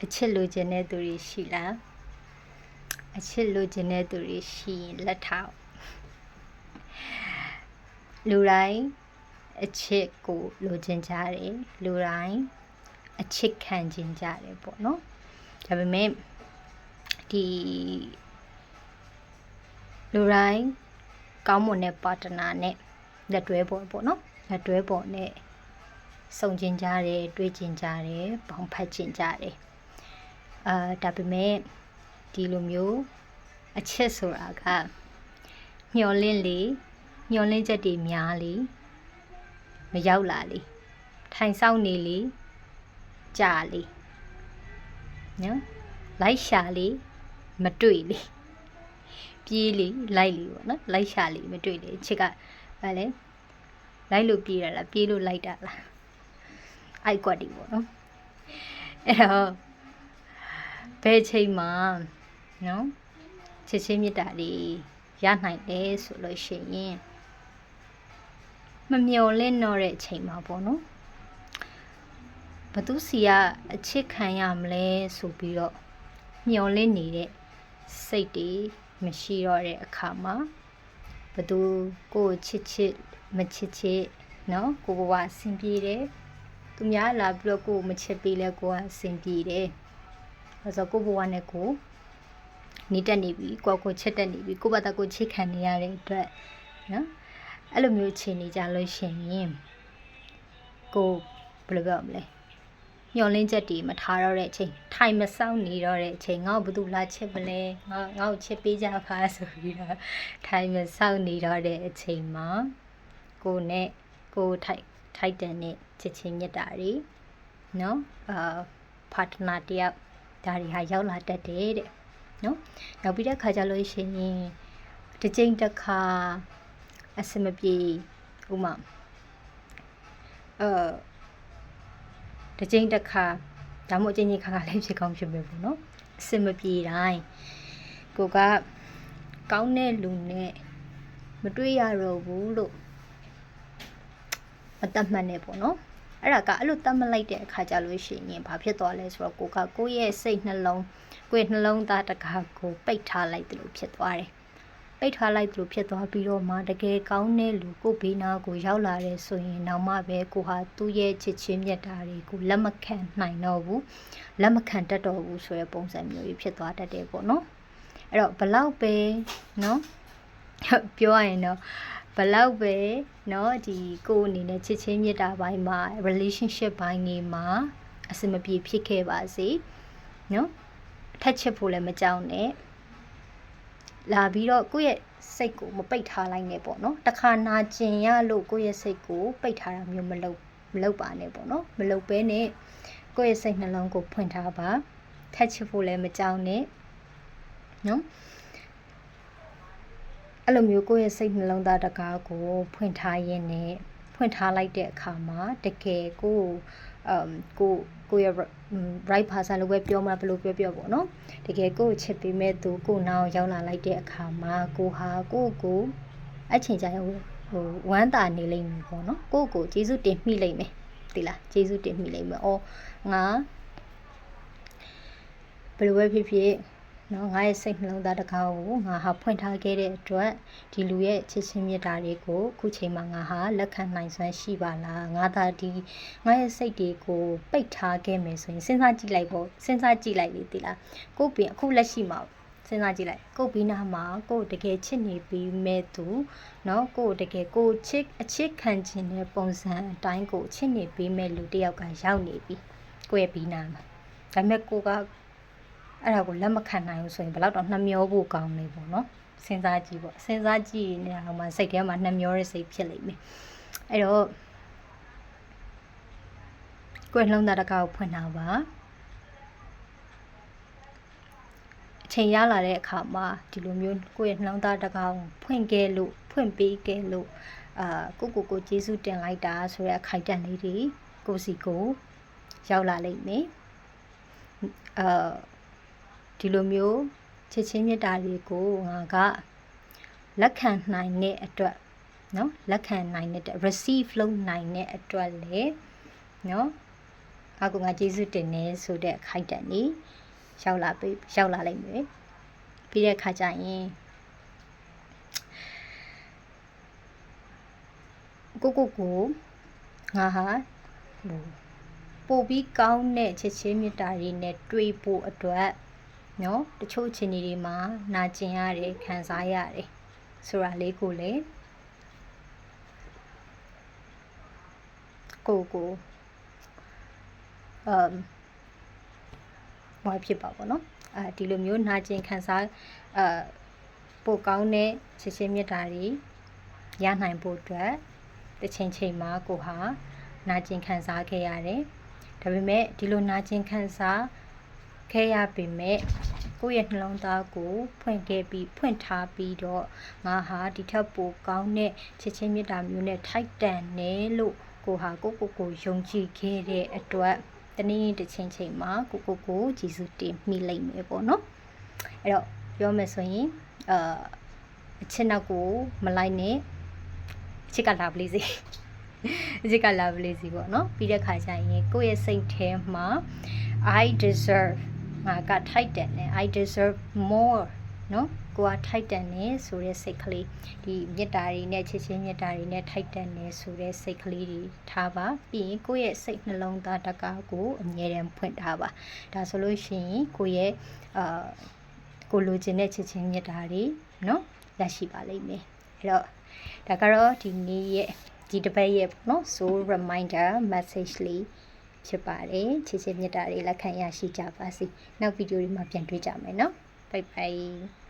အချစ်လိုချင်တဲ့သူတွေရှိလားအချစ်လိုချင်တဲ့သူတွေရှိရင်လက်ထောက်လူတိုင်းအချစ်ကိုလိုချင်ကြတယ်လူတိုင်းအချစ်ခံချင်ကြတယ်ပေါ့နော်ဒါပေမဲ့ဒီလူတိုင်းကောင်းမွန်တဲ့ပါတနာနဲ့လက်တွဲပေါ်ပေါ့နော်လက်တွဲပေါ်နဲ့စုံချင်ကြတယ်တွေးချင်ကြတယ်ပေါင်းဖက်ချင်ကြတယ်ဒါပေမဲ့ဒီလိုမျိုးအချစ်ဆိုတာကမျောလင့်ချက်တွေများလေမရောက်လာလေထိုင်ဆောင်နေလေကြာလေနော်လိုက်ရှာလေမတွေ့လေပြေးလေလိုက်လေပေါ့နော်လိုက်ရှာလေမတွေ့လေချစ်ကဗာလဲလိုက်လို့ပြေးရလားပြေးလို့လိုက်တာလားအိုက်ကွက်တီပေါ့နော်အဲ့တော့ဘယ်ချိန်မှာနော်ချစ်ချင်းမြတ်တာတွေရနိုင်တယ်ဆိုလို့ရှိရင်မမျော်လင့်တော့တဲ့အချိန်မှာပေါ့နော်ဘသူစီကအချစ်ခံရမလဲဆိုပြီးတော့မျော်လင့်နေတဲ့စိတ်တွေမရှိတော့တဲ့အခါမှာဘသူကိုချစ်မချစ်နော်ကိုကအဆင်ပြေတယ်သူများလာပြီးတော့ကိုမချစ်ပေးလဲကိုကအဆင်ပြေတယ်ဆိုတော့ကိုဘဝနဲ့ကိုနေတက်နေပြီကိုချစ်တက်နေပြီကိုဘာသာကိုချစ်ခံနေရတဲ့အတွက်နော်အဲ့လိုမျိုးချိန်နေကြလို့ရှိရင်ကိုဘယ်လိုပြောမလဲညှော်လင်းချက်တွေမထားတော့တဲ့အချိန်ထိုင်မဆောင်နေတော့တဲ့အချိန်ငါ့ကိုဘယ်သူလာချစ်မလဲငါ့ကိုချစ်ပေးကြပါဆိုပြီးတော့ထိုင်မဆောင်နေတော့တဲ့အချိန်မှာကိုနဲ့ကိုထိုက်တန်တဲ့ချစ်ချင်းမြတ်တာတွေနော်ပါတနာတယောက်ဒါတွေဟာရောက်လာတတ်တယ်တဲ့နော်နောက်ပြီးတဲ့ခါကျလို့ရှိရင်တစ်ချိန်တစ်ခါအစမပြေဥမာတစ်ချိန်တစ်ခါဒါမှမဟုတ်အချိန်ကြီးခါလေးဖြစ်ကောင်းဖြစ်မယ်ပေါ့နော်အစမပြေတိုင်းကိုကကောင်းတဲ့လူနဲ့မတွေ့ရတော့ဘူးလို့မတတ်မှတ်နဲ့ပေါ့နော်အဲ့ဒါကအဲ့လိုတတ်မှတ်လိုက်တဲ့အခါကျလို့ရှိရင်ဘာဖြစ်သွားလဲဆိုတော့ကိုရဲ့စိတ်နှလုံးကိုရဲ့နှလုံးသားတကားကိုပိတ်ထားလိုက်တယ်လို့ဖြစ်သွားတယ်ပိတ်ထားလိုက်တယ်လို့ဖြစ်သွားပြီးတော့မှတကယ်ကောင်းတဲ့လူကိုဘေးနာကိုရောက်လာတယ်ဆိုရင်နောက်မှပဲကိုဟာသူ့ရဲ့ချစ်ချင်းမြတ်တာတွေကိုလက်မခံနိုင်တော့ဘူးလက်မခံတတ်တော့ဘူးဆိုတဲ့ပုံစံမျိုးကြီးဖြစ်သွားတတ်တယ်ပေါ့နော်အဲ့တော့ဘလောက်ပဲနော်ပြောရရင်တော့ဘလောက်ပဲเนาะဒီကိုအနေနဲ့ချစ်ချင်းမြတ်တာပိုင်းမှာ relationship ဘိုင်းကြီးမှာအစမပြေဖြစ်ခဲ့ပါစေเนาะထက်ချစ်ဖို့လည်းမကြောက်နဲ့လာပြီးတော့ကိုယ့်ရဲ့စိတ်ကိုမပိတ်ထားလိုက်နဲ့ပေါ့เนาะတခါနာကျင်ရလို့ကိုယ့်ရဲ့စိတ်ကိုပိတ်ထားတာမျိုးမလုပ်ပါနဲ့ပေါ့เนาะမလုပ်ဘဲနဲ့ကိုယ့်ရဲ့စိတ်နှလုံးကိုဖွင့်ထားပါထက်ချစ်ဖို့လည်းမကြောက်နဲ့เนาะအဲ့လိုမျိုးကိုယ့်ရဲ့စိတ်နှလုံးသားတကားကိုဖွင့်ထားရင်းနဲ့ဖွင့်ထားလိုက်တဲ့အခါမှာတကယ်ကိုရဲ့ right person လို့ပဲပြောမှာဘယ်လိုပြောပေါ့နော်တကယ်ကိုချစ်ပေးမဲ့သူကိုနောက်ရောက်လာလိုက်တဲ့အခါမှာကိုဟာကိုအချိန်ကြာရင်ဝမ်းသာနေလိမ့်မယ်ပေါ့နော်ကိုကျေးဇူးတင်မိလိမ့်မယ်သိလားကျေးဇူးတင်မိလိမ့်မယ်အော်ငါဘယ်လိုပဲဖြစ်ဖြစ်နော်ငါရဲ့စိတ်နှလုံးသားတကားကိုငါဟာဖွင့်ထားခဲ့တဲ့အတွက်ဒီလူရဲ့ချစ်ချင်းမြတ်တာတွေကိုအခုချိန်မှာငါဟာလက်ခံနိုင်စွမ်းရှိပါလားငါသာဒီငါရဲ့စိတ်တွေကိုပိတ်ထားခဲ့မယ်ဆိုရင်စဉ်းစားကြည့်လိုက်လေတိလားကိုပင်အခုလက်ရှိမှာစဉ်းစားကြည့်လိုက်ကိုဘီနာမှာကိုတကယ်ချစ်နေပြီးမဲ့သူနော်ကိုတကယ်ကိုအချစ်ခံခြင်းတဲ့ပုံစံအတိုင်းကိုချစ်နေပြီးမဲ့လူတယောက်ကရောက်နေပြီကိုရဲ့ဘီနာမှာဒါပေမဲ့ကိုကအဲ့ဒါကိုလက်မခံနိုင်ဘူးဆိုရင်ဘယ်တော့နှမျောဖို့ကောင်းနေပေါ့နော်စဉ်းစားကြည့်နေတာဟိုမှာစိတ်ထဲမှာနှမျောတဲ့စိတ်ဖြစ်လိမ့်မယ်အဲ့တော့ကိုယ်နှလုံးသားတကားကိုဖွင့်ထားပါအချိန်ရလာတဲ့အခါမှာဒီလိုမျိုးကိုယ့်ရဲ့နှလုံးသားတကားကိုဖွင့်ပေးခဲ့လို့ကိုကျေးဇူးတင်လိုက်တာဆိုတဲ့အခိုက်အတန့်လေးတွေကိုစီကိုရောက်လာလိမ့်မယ်ဒီလိုမျိုးချစ်ချင်းမြတ်တာတွေကိုငါကလက်ခံနိုင်တဲ့အတွက်เนาะလက်ခံနိုင်တဲ့ receive လုပ်နိုင်တဲ့အတွက်လေเนาะ ဟာကိုငါကျေးဇူးတင်နေဆိုတဲ့ခိုက်တန်နေရောက်လာလိမ့်မယ်ပြီးတဲ့ခါကျရင်ကိုငါဟာပို့ပြီးကောင်းတဲ့ချစ်ချင်းမေတ္တာတွေနဲ့တွေ့ဖို့အတွက်နော်တချို့အချိန်တွေမှာနာကျင်ရတယ်ခံစားရတယ်ဆိုတာလေးကိုလေကိုဘာဖြစ်ပါဘောနော်ဒီလိုမျိုးနာကျင်ခံစားပိုကောင်းတဲ့ချစ်ချင်းမေတ္တာတွေရနိုင်ဖို့အတွက်တစ်ချိန်မှာကိုဟာနာကျင်ခံစားခဲ့ရတယ်ဒါပေမဲ့ဒီလိုနာကျင်ခံစားခဲ့ရပေမဲ့ကိုယ့်ရဲ့နှလုံးသားကိုဖွင့်ထားပြီးတော့ငါဟာဒီထက်ပိုကောင်းတဲ့ချစ်ချင်းမေတ္တာမျိုးနဲ့ထိုက်တန်တယ်လို့ကိုဟာကိုယုံကြည်ခဲ့တဲ့အတွက်တနည်းတစ်ချိန်မှာကိုကျေးဇူးတင်မိလိမ့်မယ်ပေါ့နော်အဲ့တော့ပြောမယ်ဆိုရင်အချစ်နောက်ကိုမလိုက်နဲ့အချစ်ကလာပလေးစီပေါ့နော်ပြီးတဲ့ခါကျရင်ကိုယ့်ရဲ့စိတ်ထဲမှာ I deserve ငါကထိုက်တန်တယ် I deserve more နော်ကိုကထိုက်တန်တယ်ဆိုတဲ့စိတ်ကလေးဒီမေတ္တာတွေနဲ့ချစ်ချင်းမေတ္တာတွေနဲ့ထိုက်တန်တယ်ဆိုတဲ့စိတ်ကလေးတွေထားပါပြီးရင်ကိုယ့်ရဲ့စိတ်နှလုံးသားတကားကိုအမြဲတမ်းဖွင့်ထားပါဒါဆိုလို့ရှိရင်ကိုယ့်ရဲ့ကိုလိုချင်တဲ့ချစ်ချင်းမေတ္တာတွေနော်ရရှိပါလိမ့်မယ်အဲ့တော့ဒါကတော့ဒီနေ့ရဲ့ဒီတစ်ပတ်ရဲ့ပေါ့နော် so reminder message လေးဖြစ်ပါတယ်ချစ်ချင်းမေတ္တာတွေလက်ခံရရှိကြပါစေနောက်ဗီဒီယိုတွေမှာပြန်တွေ့ကြမယ်နော် bye bye